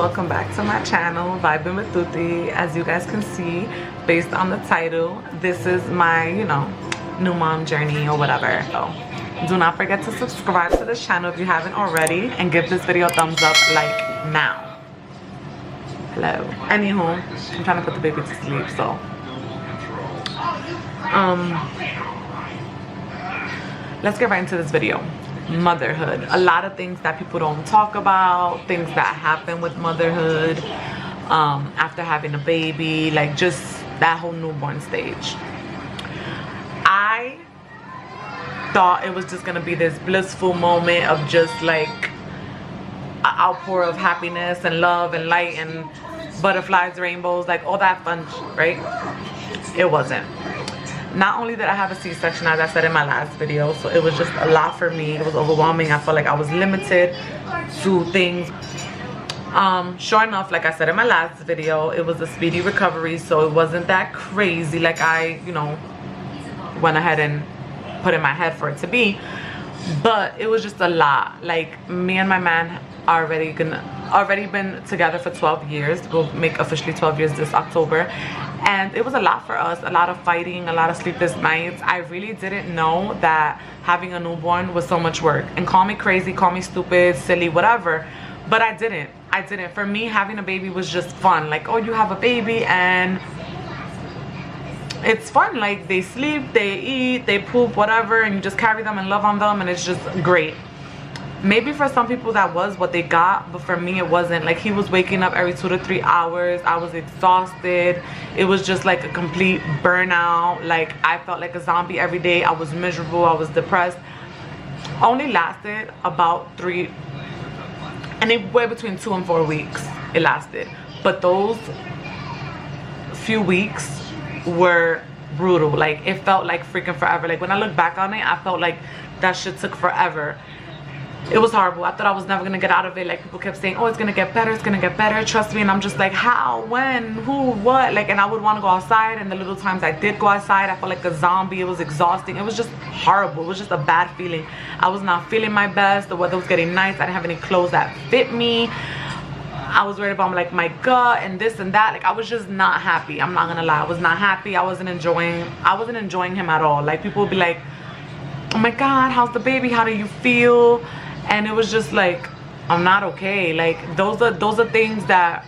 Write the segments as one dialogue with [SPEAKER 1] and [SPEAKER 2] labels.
[SPEAKER 1] welcome back to my channel, Vibing with Tuti. As you guys can see, based on the title, this is my, you know, new mom journey or whatever. So do not forget to subscribe to this channel if you haven't already, and give this video a thumbs up like now. Hello. Anywho, I'm trying to put the baby to sleep, so let's get right into this video. Motherhood. A lot of things that people don't talk about, things that happen with motherhood after having a baby, like just that whole newborn stage. I thought it was just gonna be this blissful moment of just like an outpour of happiness and love and light and butterflies, rainbows, like all that fun, right? It wasn't. Not only did I have a C-section, as I said in my last video, so it was just a lot for me. It was overwhelming. I felt like I was limited to things. Sure enough, like I said in my last video, it was a speedy recovery, so it wasn't that crazy like I, you know, went ahead and put in my head for it to be. But it was just a lot. Like, me and my man already been together for 12 years. We'll make officially 12 years this October. And it was a lot for us, a lot of fighting, a lot of sleepless nights. I really didn't know that having a newborn was so much work. And call me crazy, call me stupid, silly, whatever. But I didn't. For me, having a baby was just fun. Like, oh, you have a baby and it's fun. Like, they sleep, they eat, they poop, whatever, and you just carry them and love on them, and it's just great. Maybe for some people that was what they got, but for me it wasn't. Like, he was waking up every 2 to 3 hours. I was exhausted. It was just like a complete burnout. Like, I felt like a zombie every day. I was miserable, I was depressed. Only lasted about anywhere between 2 and 4 weeks it lasted. But those few weeks were brutal. Like, it felt like freaking forever. Like, when I look back on it, I felt like that shit took forever. It was horrible. I thought I was never gonna get out of it. Like, people kept saying, oh, it's gonna get better, it's gonna get better, trust me. And I'm just like, how, when, who, what? Like, and I would want to go outside, and the little times I did go outside, I felt like a zombie. It was exhausting. It was just horrible. It was just a bad feeling. I was not feeling my best. The weather was getting nice. I didn't have any clothes that fit me. I was worried about like my gut and this and that. Like, I was just not happy. I'm not gonna lie, I was not happy. I wasn't enjoying him at all. Like, people would be like, oh my god, how's the baby, how do you feel? And it was just like, I'm not okay. Like, those are things that,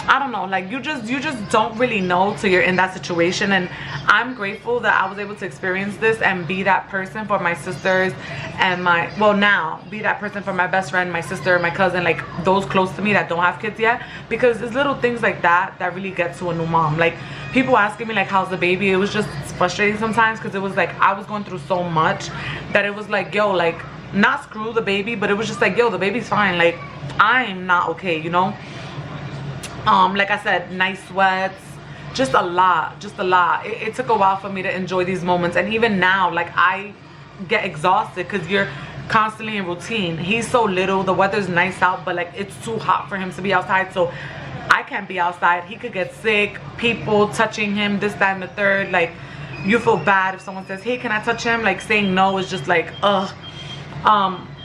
[SPEAKER 1] I don't know, like, you just don't really know till you're in that situation. And I'm grateful that I was able to experience this and be that person for my sisters and be that person for my best friend, my sister, my cousin, like those close to me that don't have kids yet. Because it's little things like that that really get to a new mom. Like, people asking me like, how's the baby? It was just frustrating sometimes, because it was like I was going through so much that it was like, yo, like, not screw the baby, but it was just like, yo, the baby's fine. Like, I'm not okay, you know. Like I said, night sweats, just a lot. It took a while for me to enjoy these moments. And even now, like, I get exhausted because you're constantly in routine. He's so little, the weather's nice out, but like, it's too hot for him to be outside, so I can't be outside. He could get sick, people touching him, this, that, and the third. Like, you feel bad if someone says, hey, can I touch him? Like, saying no is just like, ugh.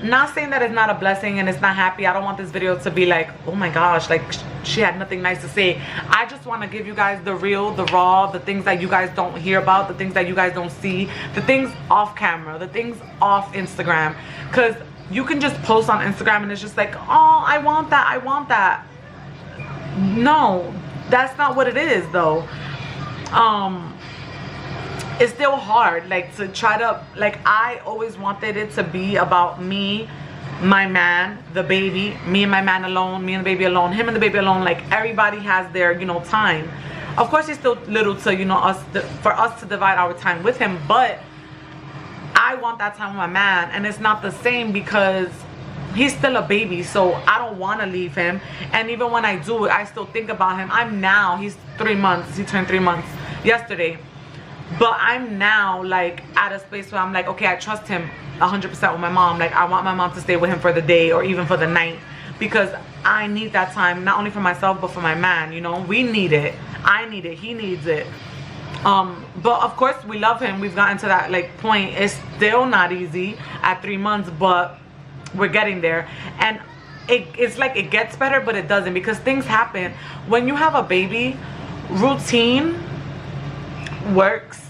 [SPEAKER 1] Not saying that it's not a blessing and it's not happy. I don't want this video to be like, oh my gosh, like, she had nothing nice to say. I just want to give you guys the real, the raw, the things that you guys don't hear about, the things that you guys don't see, the things off camera, the things off Instagram. Because you can just post on Instagram and it's just like, oh, I want that, I want that. No, that's not what it is though. It's still hard, like, to try to, like, I always wanted it to be about me, my man, the baby, me and my man alone, me and the baby alone, him and the baby alone. Like, everybody has their, you know, time. Of course, he's still little to, you know, for us to divide our time with him, but I want that time with my man, and it's not the same because he's still a baby, so I don't want to leave him. And even when I do it, I still think about him. He's 3 months, he turned 3 months yesterday. But I'm now, like, at a space where I'm like, okay, I trust him 100% with my mom. Like, I want my mom to stay with him for the day or even for the night, because I need that time, not only for myself but for my man, you know. We need it. I need it. He needs it. But of course, we love him. We've gotten to that, like, point. It's still not easy at 3 months, but we're getting there. And it's like it gets better, but it doesn't, because things happen. When you have a baby, routine works.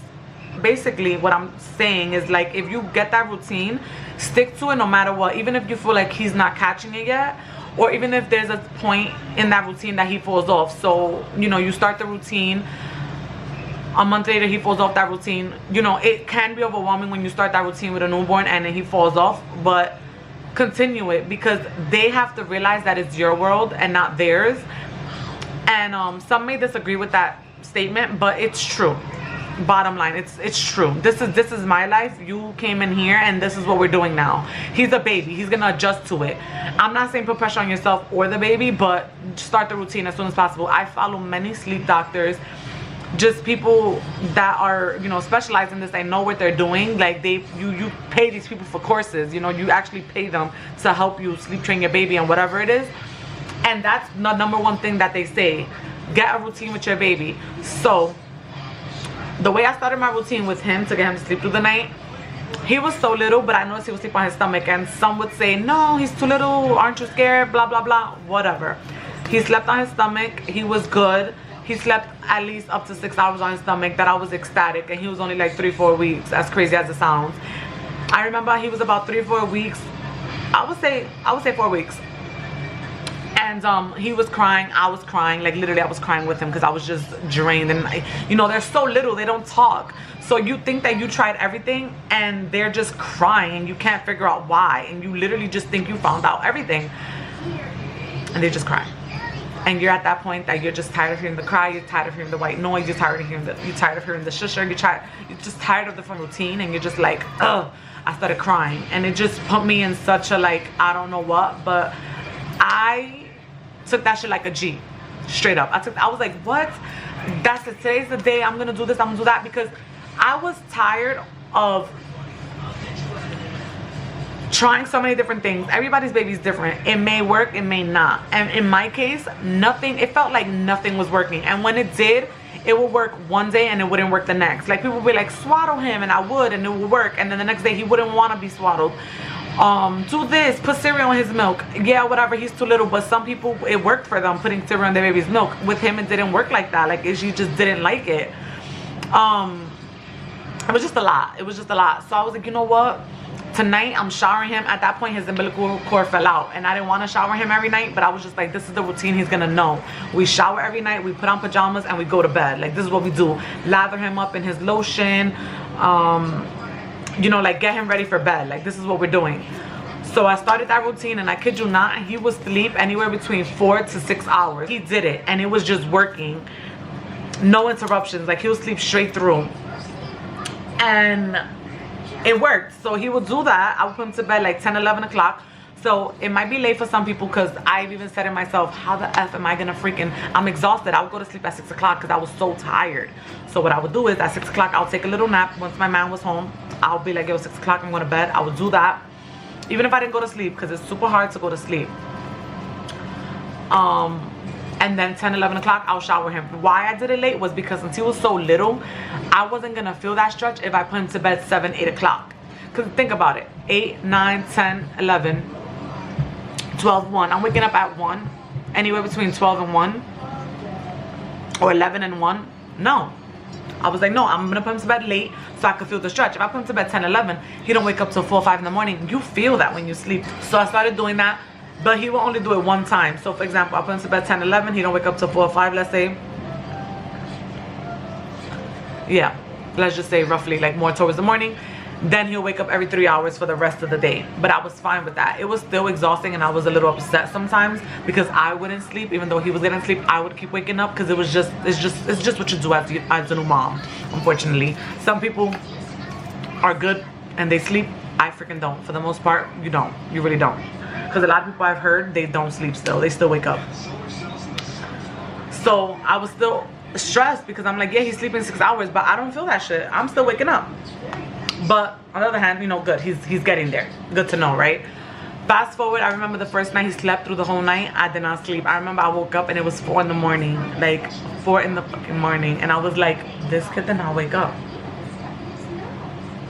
[SPEAKER 1] Basically what I'm saying is, like, if you get that routine, stick to it no matter what, even if you feel like he's not catching it yet, or even if there's a point in that routine that he falls off. So, you know, you start the routine, a month later he falls off that routine. You know, it can be overwhelming when you start that routine with a newborn and then he falls off, but continue it, because they have to realize that it's your world and not theirs. And some may disagree with that statement, but it's true. Bottom line, it's true. This is my life. You came in here and this is what we're doing now. He's a baby, he's gonna adjust to it. I'm not saying put pressure on yourself or the baby, but start the routine as soon as possible. I follow many sleep doctors, just people that are, you know, specialized in this. They know what they're doing. Like, you pay these people for courses, you know, you actually pay them to help you sleep train your baby and whatever it is. And that's the number one thing that they say: get a routine with your baby. So the way I started my routine with him to get him to sleep through the night, he was so little, but I noticed he would sleep on his stomach, and some would say, no, he's too little, aren't you scared, blah blah blah, whatever. He slept on his stomach. He was good. He slept at least up to 6 hours on his stomach. That I was ecstatic. And he was only like 3-4 weeks, as crazy as it sounds. I remember he was about 3-4 weeks. I would say 4 weeks. And he was crying, I was crying, like literally I was crying with him, because I was just drained. And you know, they're so little, they don't talk, so you think that you tried everything and they're just crying and you can't figure out why, and you literally just think you found out everything, and they just cry. And you're at that point that you're just tired of hearing the cry, you're tired of hearing the white noise, you're tired of hearing the shusher, you're just tired of the routine, and you're just like, ugh. I started crying, and it just put me in such a, like, I don't know what, but I took that shit like a G, straight up. I was like, what? That's it. Today's the day. I'm gonna do this, I'm gonna do that, because I was tired of trying so many different things. Everybody's baby is different. It may work, it may not. And in my case, it felt like nothing was working. And when it did, it would work one day and it wouldn't work the next. Like, people would be like, swaddle him, and I would, and it would work, and then the next day he wouldn't want to be swaddled. Do this, put cereal in his milk. Yeah, whatever, he's too little. But some people, it worked for them, putting cereal in their baby's milk. With him, it didn't work like that. Like, she just didn't like it. It was just a lot. It was just a lot. So I was like, you know what? Tonight, I'm showering him. At that point, his umbilical cord fell out, and I didn't want to shower him every night, but I was just like, this is the routine he's gonna know. We shower every night, we put on pajamas, and we go to bed. Like, this is what we do. Lather him up in his lotion, you know, like, get him ready for bed. Like, this is what we're doing. So I started that routine, and I kid you not, he would sleep anywhere between 4 to 6 hours. He did it, and it was just working. No interruptions. Like, he would sleep straight through, and it worked. So he would do that. I would put him to bed like 10-11 o'clock. So it might be late for some people, because I've even said to myself, how the F am I gonna freaking, I'm exhausted. I would go to sleep at 6 o'clock because I was so tired. So what I would do is at 6 o'clock, I'll take a little nap. Once my man was home, I'll be like, yo, 6 o'clock, I'm going to bed. I would do that, even if I didn't go to sleep, because it's super hard to go to sleep. And then 10-11 o'clock, I'll shower him. Why I did it late was because since he was so little, I wasn't going to feel that stretch if I put him to bed 7-8 o'clock. Because think about it, 8, 9, 10, 11, 12, 1. I'm waking up at 1, anywhere between 12 and 1, or 11 and 1. No. I was like, no, I'm gonna put him to bed late so I could feel the stretch. If I put him to bed 10-11, he don't wake up till 4 or 5 in the morning. You feel that when you sleep. So I started doing that, but he will only do it one time. So for example, I put him to bed 10-11, he don't wake up till 4 or 5, let's say. Yeah, let's just say roughly, like more towards the morning. Then he'll wake up every 3 hours for the rest of the day. But I was fine with that. It was still exhausting, and I was a little upset sometimes because I wouldn't sleep. Even though he was getting sleep, I would keep waking up, because it's just what you do as a new mom, unfortunately. Some people are good and they sleep. I freaking don't. For the most part, you don't. You really don't. Because a lot of people I've heard, they don't sleep still. They still wake up. So I was still stressed because I'm like, yeah, he's sleeping 6 hours, but I don't feel that shit. I'm still waking up. But on the other hand, you know, good. He's getting there. Good to know, right? Fast forward, I remember the first night he slept through the whole night. I did not sleep. I remember I woke up and it was 4 in the morning. Like 4 in the fucking morning. And I was like, this kid did not wake up.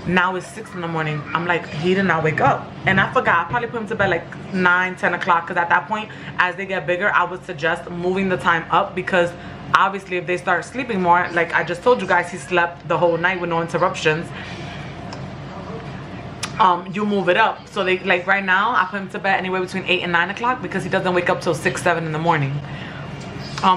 [SPEAKER 1] Now it's 6 in the morning. I'm like, he did not wake up. And I forgot. I probably put him to bed like 9, 10 o'clock. Because at that point, as they get bigger, I would suggest moving the time up. Because obviously, if they start sleeping more, like I just told you guys, he slept the whole night with no interruptions. You move it up. So they, like right now, I put him to bed anywhere between 8 and 9 o'clock. Because he doesn't wake up till 6, 7 in the morning.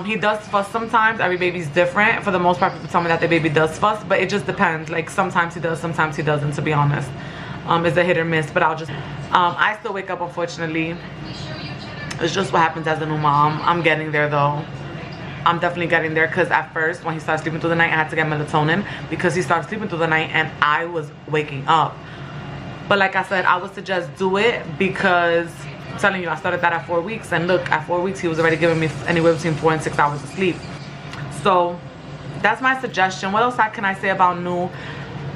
[SPEAKER 1] He does fuss sometimes. Every baby's different. For the most part, people tell me that their baby does fuss, but it just depends. Like sometimes he does, sometimes he doesn't, to be honest. It's a hit or miss, but I'll just I still wake up, unfortunately. It's just what happens as a new mom. I'm getting there though. I'm definitely getting there, because at first when he started sleeping through the night, I had to get melatonin because he started sleeping through the night and I was waking up. But like I said, I would suggest do it because I'm telling you, I started that at 4 weeks, and look, at 4 weeks he was already giving me anywhere between 4 and 6 hours of sleep. So that's my suggestion. What else can I say about new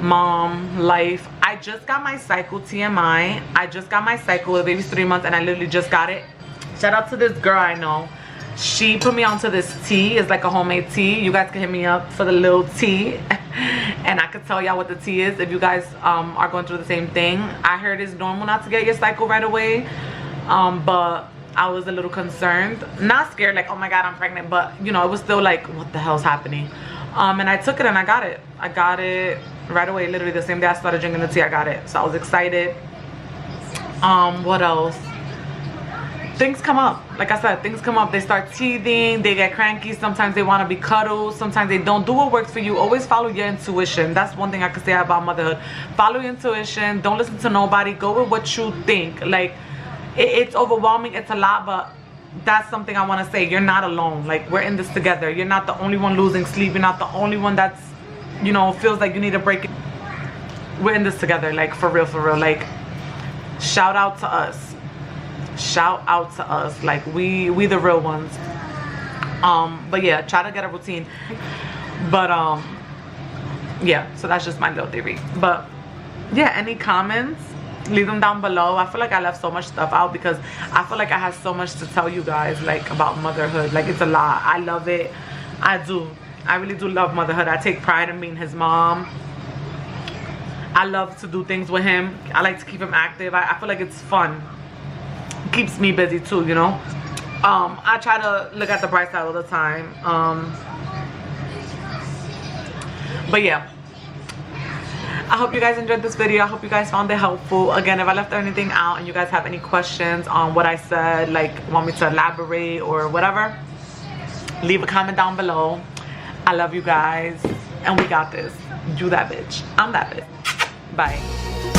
[SPEAKER 1] mom life? I just got my cycle, TMI. I just got my cycle. The baby's 3 months and I literally just got it. Shout out to this girl I know. She put me onto this tea. It's like a homemade tea. You guys can hit me up for the little tea. And I could tell y'all what the tea is if you guys are going through the same thing. I heard it's normal not to get your cycle right away. But I was a little concerned, not scared like oh my god I'm pregnant, but you know, it was still like what the hell's happening. And I took it and I got it right away. Literally the same day I started drinking the tea, I got it. So I was excited. What else? Things come up. Like I said, things come up. They start teething, they get cranky, sometimes they want to be cuddled, sometimes they don't. Do what works for you. Always follow your intuition. That's one thing I could say about motherhood. Follow your intuition. Don't listen to nobody. Go with what you think. Like it's overwhelming, it's a lot, but that's something I want to say. You're not alone. Like we're in this together. You're not the only one losing sleep. You're not the only one that's, you know, feels like you need a break. We're in this together, like for real, like shout out to us. Shout out to us. Like we the real ones. But yeah, try to get a routine. But yeah, so that's just my little theory. But yeah, any comments? Leave them down below. I feel like I left so much stuff out because I feel like I have so much to tell you guys, like about motherhood. Like it's a lot. I love it. I do. I really do love motherhood. I take pride in being his mom. I love to do things with him. I like to keep him active. I feel like it's fun. It keeps me busy too, you know. I try to look at the bright side all the time. But yeah, I hope you guys enjoyed this video. I hope you guys found it helpful. Again, if I left anything out and you guys have any questions on what I said, like want me to elaborate or whatever, leave a comment down below. I love you guys and we got this. You that bitch. I'm that bitch. Bye.